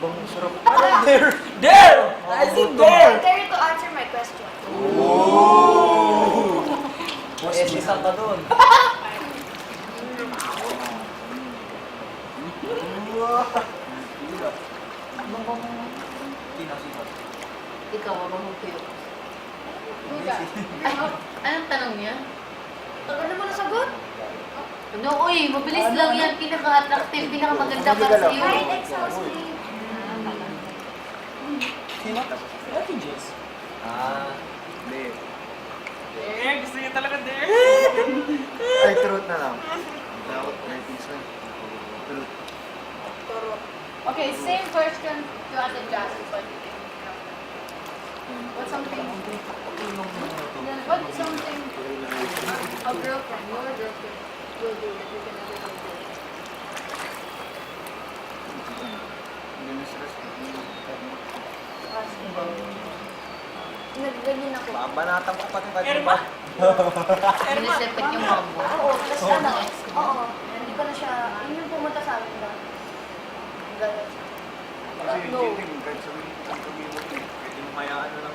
bang sarap? Parang dare! Dare! I think I dare! dare you to answer my question. Ooh! Mas isang ka doon. Ikaw, mabahong kayo. Ay, anong tanong niya? Tagal naman nasagot. No, uy, mabilis lang yan. Pinaka-attractive, pinaka-maganda para sa iyo. Right, ex-housemate. Sino? Ate Jess. Ah, hindi. Eh, gusto niya talaga there. Ay, truth na lang. Dapat writing sa truth. Okay, same question to Ate Jasmine. What's something? What's something a girlfriend, your girlfriend, will do that you can never do? Hindi na stress. Nagganyan ako. Banatang ko pati pati Erma? Sinisipit yung mom mo. Oo, tapos Oo, ano, ng ex mo. oo, hindi ko na siya, yun yung pumunta sa akin ba? Ganun. Kasi yung No. cheating, kahit sabihin ang pag-ibig mo, pwede mo mayaan na lang.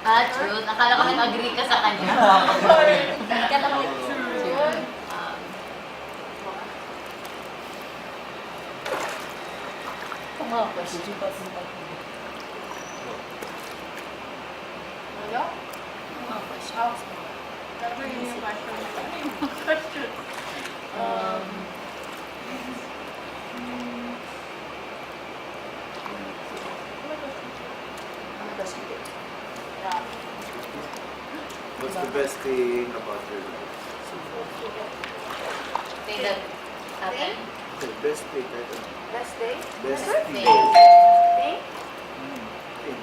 Ah, true. Akala ko nag-agree ka sa kanya. Kaya naman, True. Mga question. Ano? Mga question. Never yun yung question. Yeah. What's the best thing about your life? Say that happened. The best thing, kahit ano. best day? Best Thing. thing. Thing? Thing.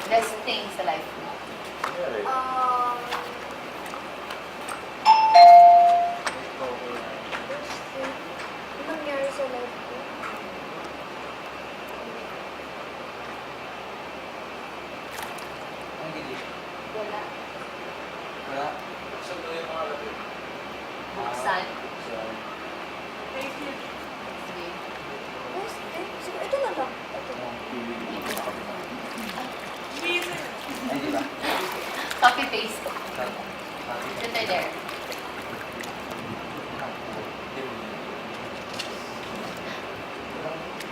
Best thing sa life mo. Yeah, right. Best thing? Ano nangyari sa life ko? Ang gili. Wala. Wala. Buksan. Thank you. Sige. Best thing? Siguro, ito na lang. Ito. Reason. Ay, di ba? Copy paste. Ito there.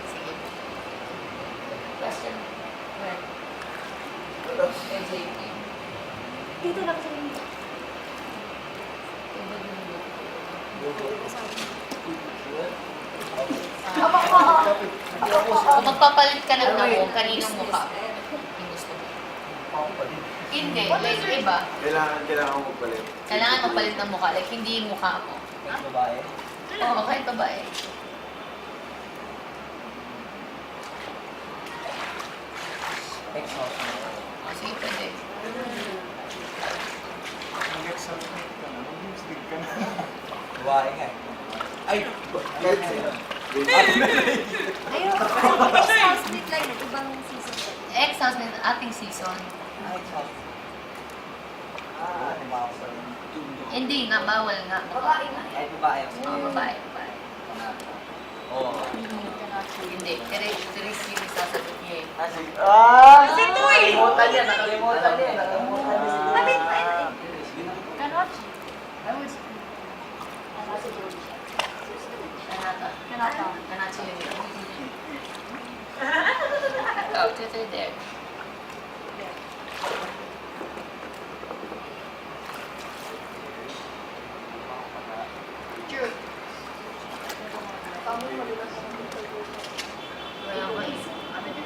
Sige. Question. Where? LJP. Dito lang sa inyo. Kung magpapalit ka ng namo, kaninong mukha? Yung gusto mo. Hindi, like iba. Kailangan mo palit. Kailangan magpalit ng mukha, like hindi yung mukha mo. Babae. Oo, kahit babae. Ex-house mo. O, sige, pwede. Mag-examine ka na. Mag-lipstick ka na. Babae nga eh. Ay! Kahit sino. Ayun, ex-housemate lang, ibang season ko. Ex-house na ating season. Ah, ex-house. Ah, tumawag sa rin. Hindi nga, bawal nga. Babae na. Ay, babae. Oo, babae, babae. Oo. Hindi, Teres yung sasagot niya eh. Ah, sige. Ah! Si Tuy! Nakalimutan niya, nakalimutan niya. Nakalimutan niya. Bakit ba yun? Kanochi. I would Kanata. Kanata. Kanata yun yun. Oh, Twitter there. True. Kamo malilas ang Wala ko eh.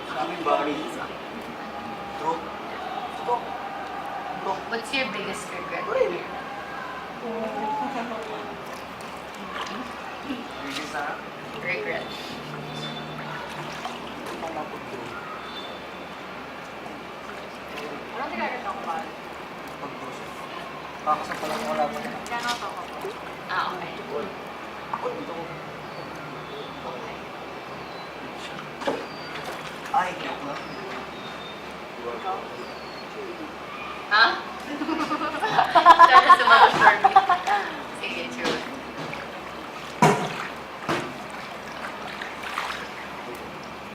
Sa aming bahay. Truth. What's your biggest regret? Bigay sa Regret. I don't think I can talk about it. Kakasap pala ko wala pa na. Cannot talk about it. Ah, okay. Ay, joke na. Ha?